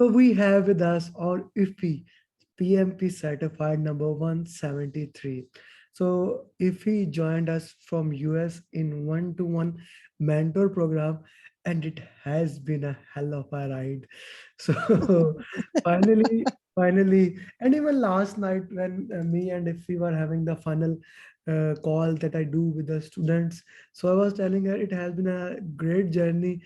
So we have with us our IFI PMP certified number 173. So if he joined us from US in one-to-one mentor program, and it has been a hell of a ride. So finally, and even last night when me and if we were having the final call that I do with the students, so I was telling her it has been a great journey.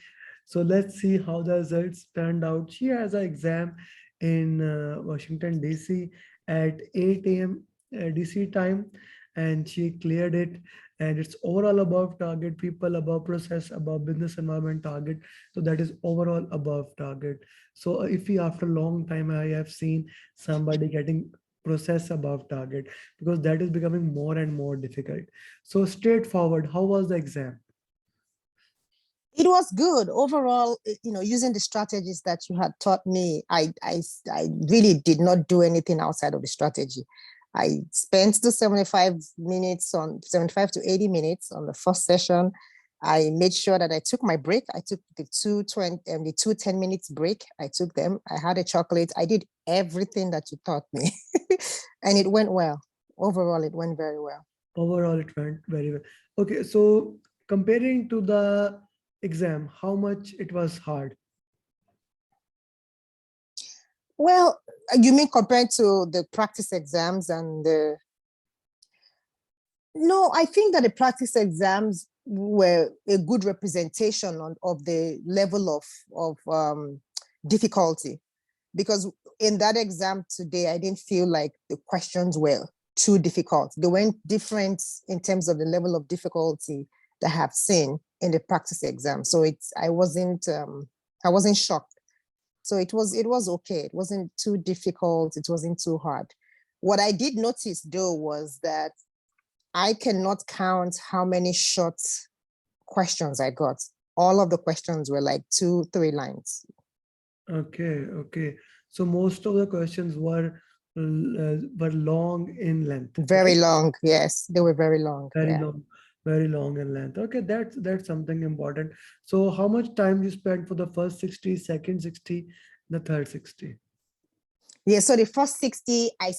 So let's see how the results turned out. She has an exam in Washington, D.C. at 8 a.m. DC time, and she cleared it. And it's overall above target, people above process, above business environment target. So that is overall above target. So if we, after a long time, I have seen somebody getting process above target, because that is becoming more and more difficult. So straightforward, how was the exam? It was good overall. Using the strategies that you had taught me, I really did not do anything outside of the strategy. I spent the 75 to 80 minutes on the first session. I made sure that I took my break. I took the two 10 minutes break. I took them. I had a chocolate. I did everything that you taught me. And it went well. Overall, it went very well. Overall, it went very well. Okay, so comparing to the exam, how much it was hard? Well, you mean compared to the practice exams and the... No, I think that the practice exams were a good representation of the level of difficulty, because in that exam today, I didn't feel like the questions were too difficult. They weren't different in terms of the level of difficulty that I have seen in the practice exam. So I wasn't shocked. So it was okay. It wasn't too difficult. It wasn't too hard. What I did notice though was that I cannot count how many short questions I got. All of the questions were like 2-3 lines. Okay. So most of the questions were long in length, Very right? long, yes. They were very long, Very yeah. long, very long in length. Okay, that's something important. So how much time you spent for the first 60, second 60, the third 60? Yeah, so the first 60, I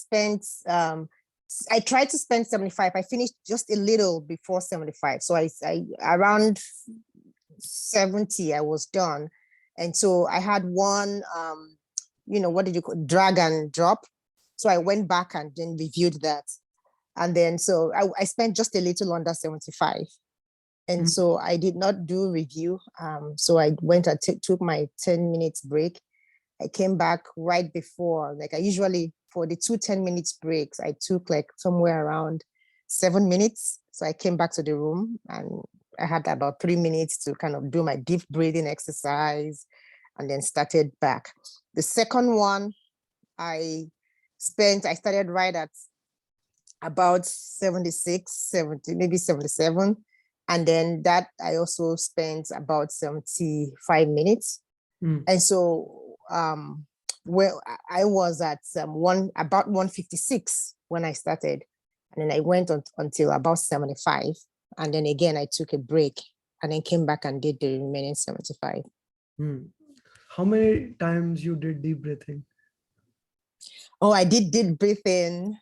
tried to spend 75. I finished just a little before 75. So I around 70, I was done. And so I had one, what did you call, drag and drop. So I went back and then reviewed that. And then, so I spent just a little under 75. And so I did not do review. So I went and took my 10 minutes break. I came back right before, like I usually, for the 2 10 minutes breaks, I took like somewhere around 7 minutes. So I came back to the room and I had about 3 minutes to kind of do my deep breathing exercise and then started back. The second one, I started right at about 76, 70, maybe 77. And then that I also spent about 75 minutes. And so, well, I was at about 156 when I started. And then I went until about 75. And then again, I took a break and then came back and did the remaining 75. How many times you did deep breathing? Oh, I did deep breathing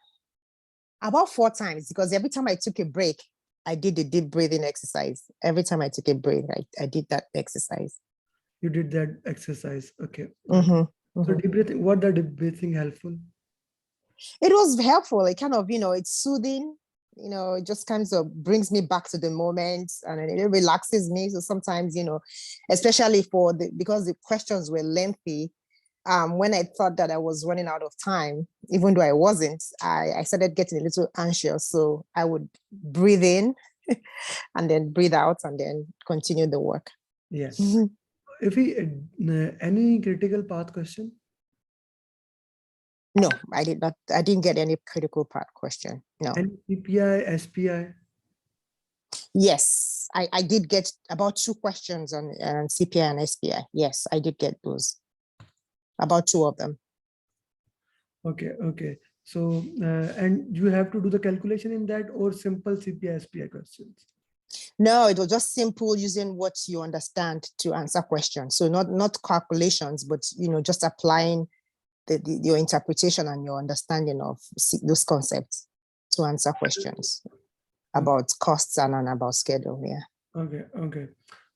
about 4 times, because every time I took a break, I did the deep breathing exercise. Every time I took a break, I did that exercise. You did that exercise. Okay. So Mm-hmm. deep breathing, what the deep breathing helpful? It was helpful. It kind of, it's soothing. It just kind of brings me back to the moment and it relaxes me. So sometimes, especially because the questions were lengthy, when I thought that I was running out of time, even though I wasn't, I started getting a little anxious. So I would breathe in and then breathe out and then continue the work. Yes. If any critical path question? No, I did not. I didn't get any critical path question. No. And CPI, SPI? Yes, I did get about 2 questions on CPI and SPI. Yes, I did get those. About 2 of them. Okay. So, and you have to do the calculation in that or simple CPI, SPI questions? No, it was just simple using what you understand to answer questions. So not calculations, but just applying your interpretation and your understanding of those concepts to answer questions about costs and about schedule. Yeah. Okay.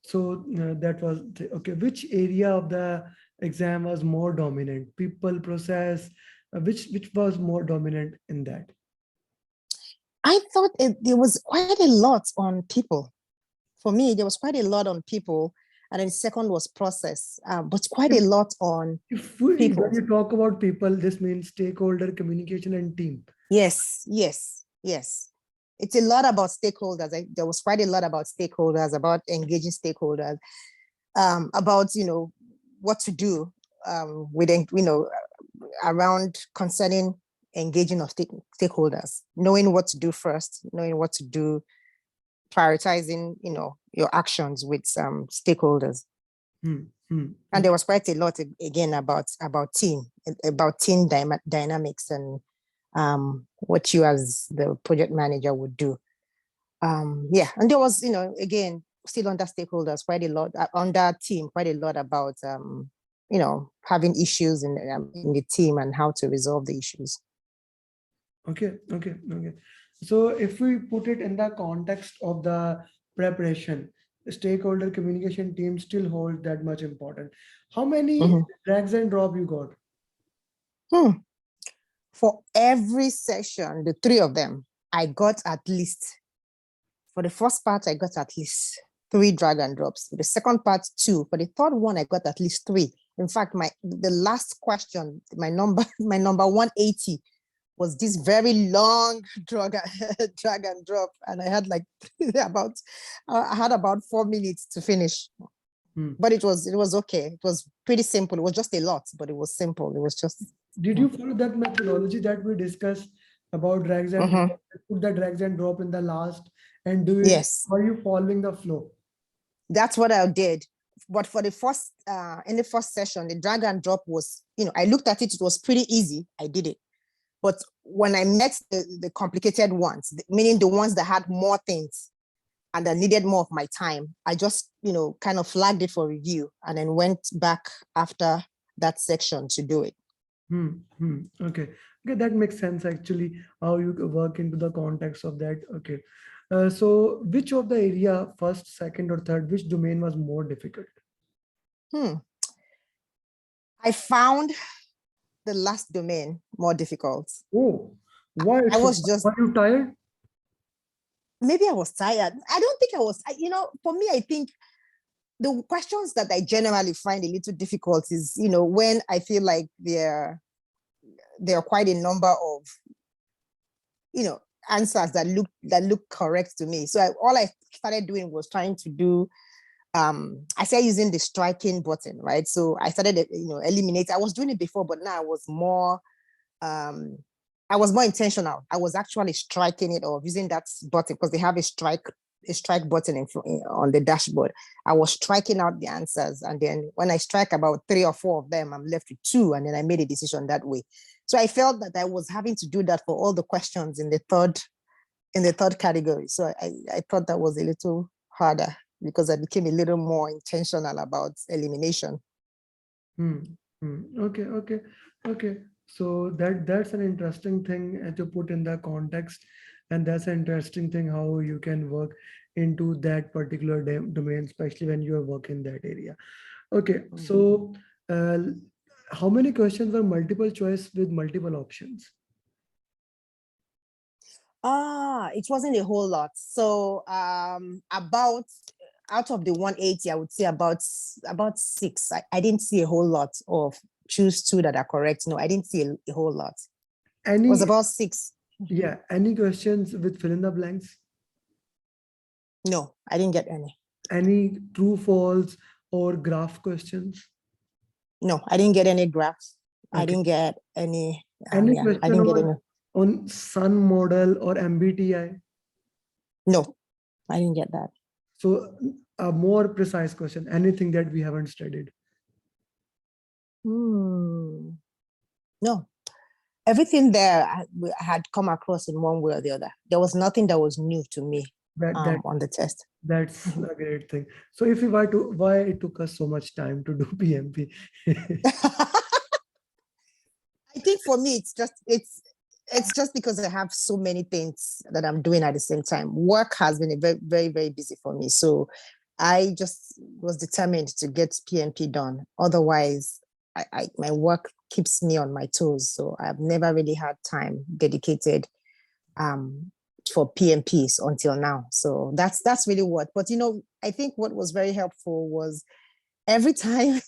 So that was okay. Which area of the exam was more dominant? People, process, which was more dominant in that? I thought there was quite a lot on people. For me, there was quite a lot on people, and then second was process, but quite a lot on When people. you talk about people, this means stakeholder, communication, and team. Yes. It's a lot about stakeholders. There was quite a lot about stakeholders, about engaging stakeholders, about what to do with around concerning engaging of stakeholders, knowing what to do first, knowing what to do, prioritizing your actions with stakeholders. And there was quite a lot again about team dynamics and what you as the project manager would do. And there was again still under stakeholders quite a lot, under team quite a lot about having issues in the team and how to resolve the issues. Okay. So if we put it in the context of the preparation, stakeholder communication team still hold that much important. How many drags and drop you got? For every session, the three of them, I got at least, for the first part, I got at least 3 drag and drops. For the second part, 2. For the third one, I got at least 3. In fact, the last question, my number 180 was this very long drag and drop, and I had like about 4 minutes to finish. But it was okay. It was pretty simple. It was just a lot, but it was simple. It was just. Did you follow that methodology that we discussed about drags and drop? Put the drags and drop in the last and do it? Yes. Are you following the flow? That's what I did. But for the first, in the first session, the drag and drop was, I looked at it. It was pretty easy. I did it. But when I met the complicated ones, meaning the ones that had more things and that needed more of my time, I just, kind of flagged it for review and then went back after that section to do it. Okay, that makes sense actually, how you work into the context of that. Okay. So which of the area, first, second, or third, which domain was more difficult? I found the last domain more difficult. Oh, why? Were you tired? Maybe I was tired. I don't think I was, for me, I think the questions that I generally find a little difficult is, when I feel like there are quite a number of, answers that look correct to me. So all I started doing was trying to do, I started using the striking button, right? So I started, eliminate. I was doing it before, but now I was more intentional. I was actually striking it off using that button because they have a strike button on the dashboard. I was striking out the answers, and then when I strike about 3 or 4 of them, I'm left with 2, and then I made a decision that way. So I felt that I was having to do that for all the questions in the third category. So I thought that was a little harder because I became a little more intentional about elimination. Okay. So that's an interesting thing to put in the context, and that's an interesting thing how you can work into that particular domain, especially when you are working in that area. Okay, so how many questions were multiple choice with multiple options? It wasn't a whole lot. So about out of the 180, I would say about 6. I didn't see a whole lot of choose 2 that are correct. No, I didn't see a whole lot. It was about 6. Yeah. Any questions with fill in the blanks? No, I didn't get any. Any true, false, or graph questions? No, I didn't get any graphs. Okay. I didn't get any. Any question on Sun model or MBTI? No, I didn't get that. So a more precise question, anything that we haven't studied? No. Everything there I had come across in one way or the other. There was nothing that was new to me. that that on the test. that's Mhm. a great thing. So if we were to, why it took us so much time to do PMP? I think for me, it's just because I have so many things that I'm doing at the same time. Work has been a very, very, very busy for me. So I just was determined to get PMP done. Otherwise, my work keeps me on my toes. So I've never really had time dedicated um, for PMPs until now. So that's really what. But I think what was very helpful was every time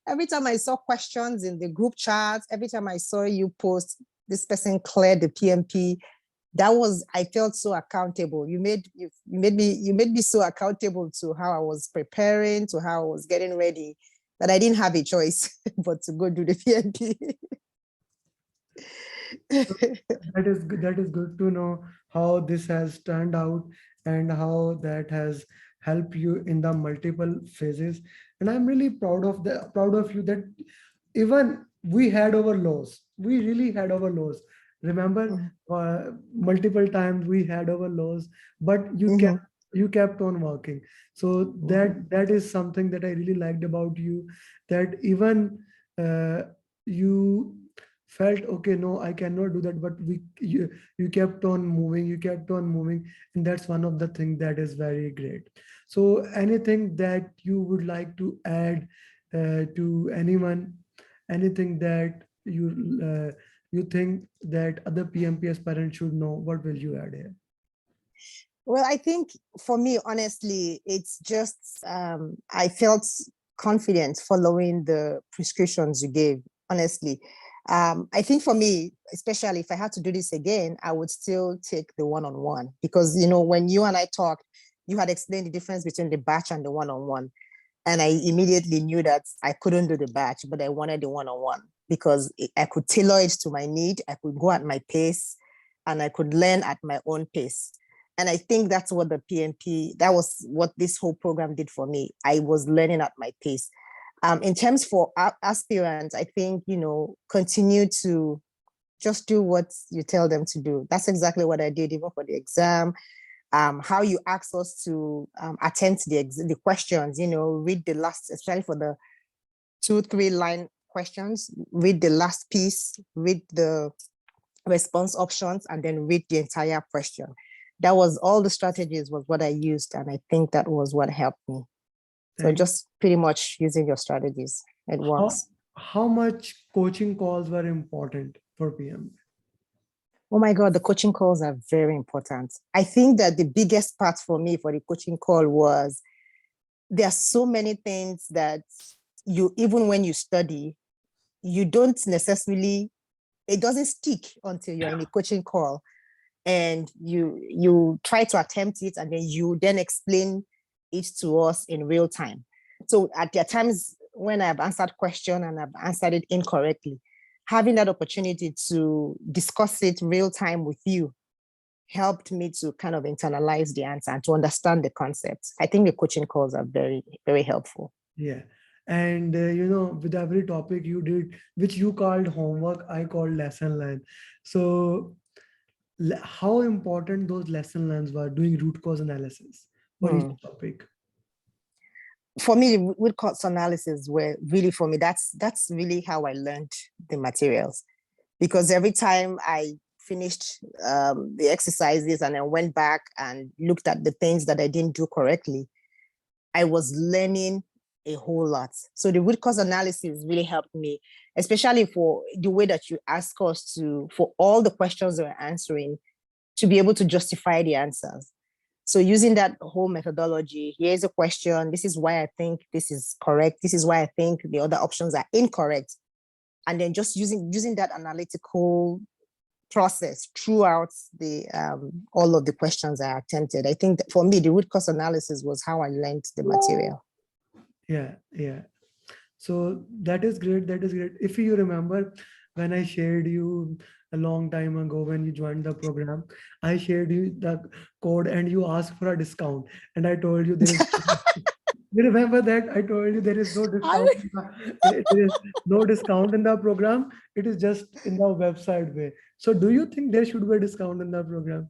every time I saw questions in the group chat, every time I saw you post this person cleared the PMP, that was, I felt so accountable. You made me so accountable to how I was preparing, to how I was getting ready, that I didn't have a choice but to go do the PMP. That is good. That is good to know how this has turned out and how that has helped you in the multiple phases. And I'm really proud of you that even we had our lows. We really had our lows. Remember, Mhm, multiple times we had our lows, but mhm, you kept on working. So mhm, that is something that I really liked about you. That even uh, you felt okay, no, I cannot do that, but you kept on moving, you kept on moving, and that's one of the things that is very great. So anything that you would like to add to anyone, anything that you think that other PMPS parents should know, what will you add here? Well, I think for me, honestly, it's just I felt confident following the prescriptions you gave. Honestly, I think for me, especially if I had to do this again, I would still take the one-on-one, because when you and I talked, you had explained the difference between the batch and the one-on-one, and I immediately knew that I couldn't do the batch, but I wanted the one-on-one because I could tailor it to my need. I could go at my pace, and I could learn at my own pace. And I think that's what the PMP, that was what this whole program did for me. I was learning at my pace. In terms for aspirants, I think, continue to just do what you tell them to do. That's exactly what I did, even for the exam. How you ask us to attempt the questions, read the last, especially for the 2-3 line questions, read the last piece, read the response options, and then read the entire question. That was all the strategies was what I used. And I think that was what helped me. So Thank just pretty much using your strategies. It how works. how much coaching calls were important for PM? Oh my God, the coaching calls are very important. I think that the biggest part for me for the coaching call was there are so many things that even when you study, you don't necessarily, it doesn't stick until you're in a coaching call and you try to attempt it, and then you then explain it to us in real time. So at the times when I've answered question and I've answered it incorrectly, having that opportunity to discuss it real time with you helped me to kind of internalize the answer and to understand the concepts. I think the coaching calls are very, very helpful. Yeah. And with every topic you did, which you called homework, I called lesson learn. So how important those lesson learns were doing root cause analysis for each Hmm. topic. For me, root cause analysis were really, for me, that's really how I learned the materials, because every time I finished the exercises and I went back and looked at the things that I didn't do correctly, I was learning a whole lot. So the root cause analysis really helped me, especially for the way that you ask us to, for all the questions we're answering, to be able to justify the answers. So using that whole methodology, here's a question, this is why I think this is correct, this is why I think the other options are incorrect. And then just using that analytical process throughout the all of the questions I attempted. I think that for me, the root cause analysis was how I learned the material. Yeah, yeah. So that is great. That is great. If you remember, when I shared you a long time ago when you joined the program, I shared you the code and you asked for a discount. And I told you there is, you remember that? I told you there is no discount. I, There is no discount in the program. It is just in the website way. So do you think there should be a discount in the program?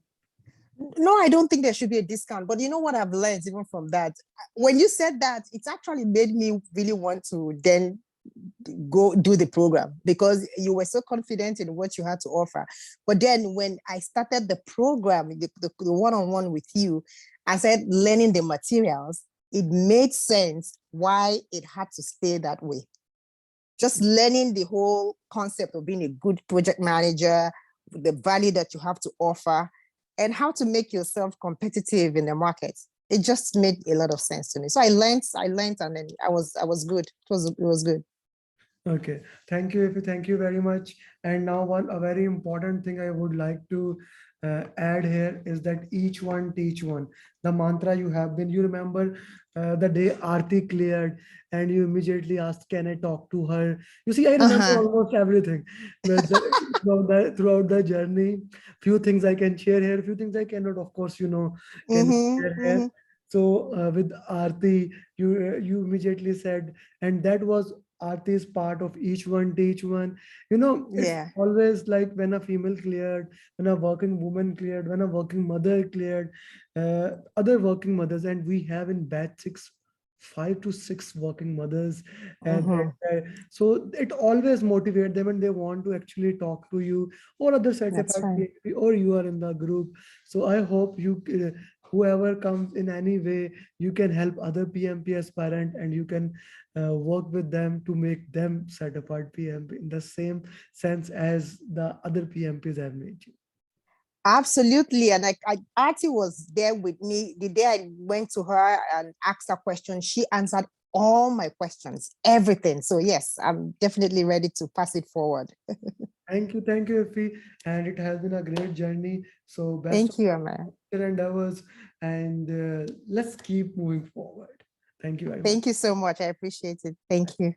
No, I don't think there should be a discount. But you know what I've learned even from that? When you said that, it's actually made me really want to then go do the program because you were so confident in what you had to offer. But then when I started the program, the one-on-one with you, I said learning the materials, it made sense why it had to stay that way. Just learning the whole concept of being a good project manager, the value that you have to offer, and how to make yourself competitive in the market. It just made a lot of sense to me. So I learned, and then I was good. It was good. Okay, thank you, Ifi. Thank you very much. And now, one a very important thing I would like to add here is that each one teach one. The mantra you have been. You remember the day Aarti cleared, and you immediately asked, "Can I talk to her?" You see, I remember Uh-huh. almost everything. But throughout the journey, few things I can share here, few things I cannot. Of course, can Mm-hmm, share here. mm-hmm. So with Aarti, you immediately said, and that was Aarti is part of each one teach one. It's Yeah. always like when a female cleared, when a working woman cleared, when a working mother cleared, other working mothers, and we have in batch six 5 to 6 working mothers, and Mm-hmm. so it always motivate them, and they want to actually talk to you or other That's certified right. PhD, or you are in the group. So I hope whoever comes in any way, you can help other PMP aspirant, and you can work with them to make them certified PMP in the same sense as the other PMPs have made you. Absolutely. And Artie was there with me the day I went to her and asked her questions. She answered all my questions, everything. So yes, I'm definitely ready to pass it forward. Thank you, Effie, and it has been a great journey. So best of Thank you, Amer. your endeavors, and let's keep moving forward. Thank you very much. Thank you so much. I appreciate it. Thank you.